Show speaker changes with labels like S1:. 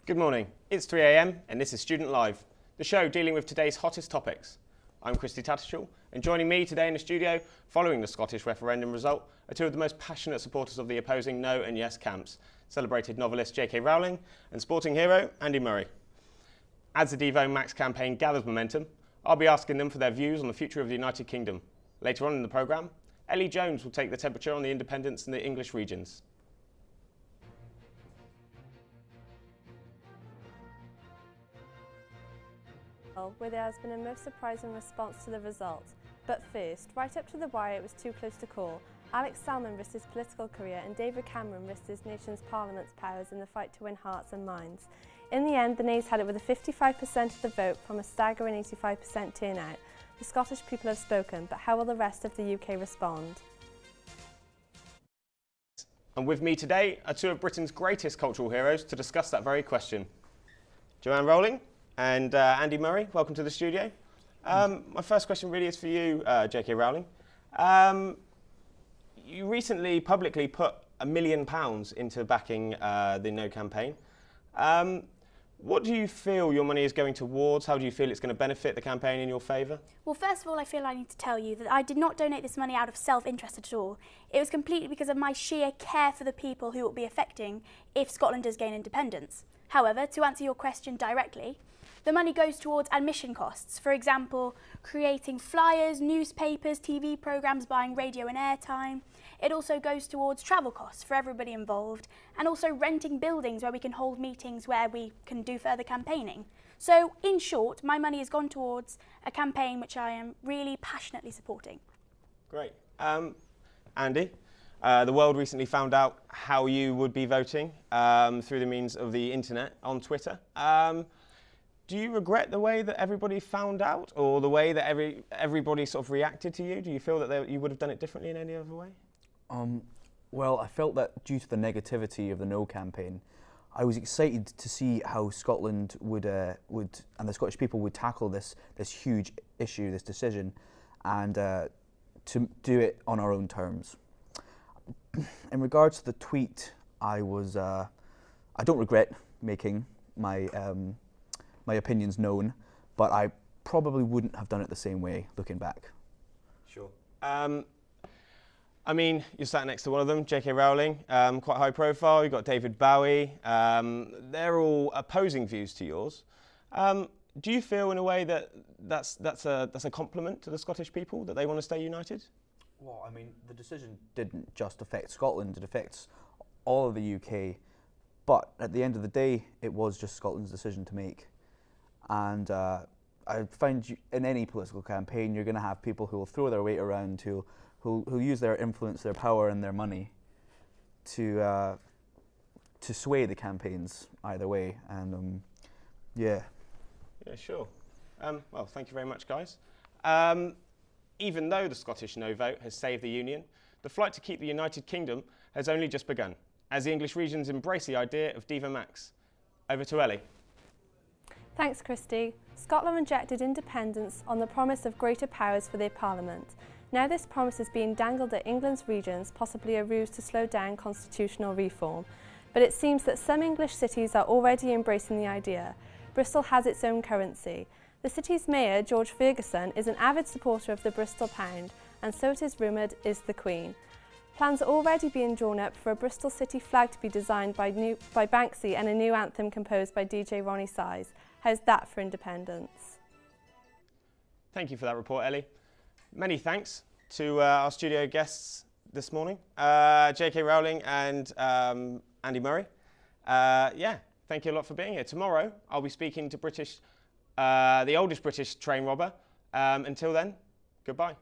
S1: Good morning, it's 3 AM and this is Student Live, the show dealing with today's hottest topics. I'm Christy Tattershall, and joining me today in the studio, following the Scottish referendum result, are two of the most passionate supporters of the opposing no and yes camps, celebrated novelist J.K. Rowling and sporting hero Andy Murray. As the Devo Max campaign gathers momentum, I'll be asking them for their views on the future of the United Kingdom. Later on in the programme, Ellie Jones will take the temperature on the independence in the English regions.
S2: Where there has been a most surprising response to the result. But first, right up to the wire it was too close to call. Alex Salmond risked his political career and David Cameron risked his nation's parliament's powers in the fight to win hearts and minds. In the end, the Nays had it with a 55% of the vote from a staggering 85% turnout. The Scottish people have spoken, but how will the rest of the UK respond?
S1: And with me today are two of Britain's greatest cultural heroes to discuss that very question. Joanne Rowling and Andy Murray, welcome to the studio. My first question really is for you, J.K. Rowling. You recently publicly put £1 million into backing the No campaign. What do you feel your money is going towards? How do you feel it's going to benefit the campaign in your favour?
S3: Well, first of all, I feel I need to tell you that I did not donate this money out of self-interest at all. It was completely because of my sheer care for the people who it will be affecting if Scotland does gain independence. However, to answer your question directly, the money goes towards admission costs. For example, creating flyers, newspapers, TV programmes, buying radio and airtime. It also goes towards travel costs for everybody involved, and also renting buildings where we can hold meetings where we can do further campaigning. So, in short, my money has gone towards a campaign which I am really passionately supporting.
S1: Great. Andy, the world recently found out how you would be voting through the means of the internet on Twitter. Do you regret the way that everybody found out, or the way that everybody sort of reacted to you? Do you feel that you would have done it differently in any other way?
S4: Well, I felt that due to the negativity of the No campaign, I was excited to see how Scotland would and the Scottish people would tackle this huge issue, this decision, and to do it on our own terms. In regards to the tweet, I don't regret making my opinions known, but I probably wouldn't have done it the same way looking back.
S1: Sure. I mean, you're sat next to one of them, J.K. Rowling, quite high profile. You've got David Bowie. They're all opposing views to yours. Do you feel in a way that that's a compliment to the Scottish people, that they want to stay united?
S4: Well, I mean, the decision didn't just affect Scotland, it affects all of the UK. But at the end of the day, it was just Scotland's decision to make. And I find in any political campaign, you're going to have people who will throw their weight around, who use their influence, their power, and their money to sway the campaigns either way. And yeah. Yeah, sure.
S1: Well, thank you very much, guys. Even though the Scottish no vote has saved the Union, the fight to keep the United Kingdom has only just begun, as the English regions embrace the idea of Devo Max. Over to Ellie.
S2: Thanks, Christy. Scotland rejected independence on the promise of greater powers for their parliament. Now this promise is being dangled at England's regions, possibly a ruse to slow down constitutional reform. But it seems that some English cities are already embracing the idea. Bristol has its own currency. The city's mayor, George Ferguson, is an avid supporter of the Bristol pound, and so it is rumoured is the Queen. Plans are already being drawn up for a Bristol city flag to be designed by Banksy and a new anthem composed by DJ Ronnie Size. How's that for independence?
S1: Thank you for that report, Ellie. Many thanks to our studio guests this morning, J.K. Rowling and Andy Murray. Yeah, thank you a lot for being here. Tomorrow, I'll be speaking to the oldest British train robber. Until then, goodbye.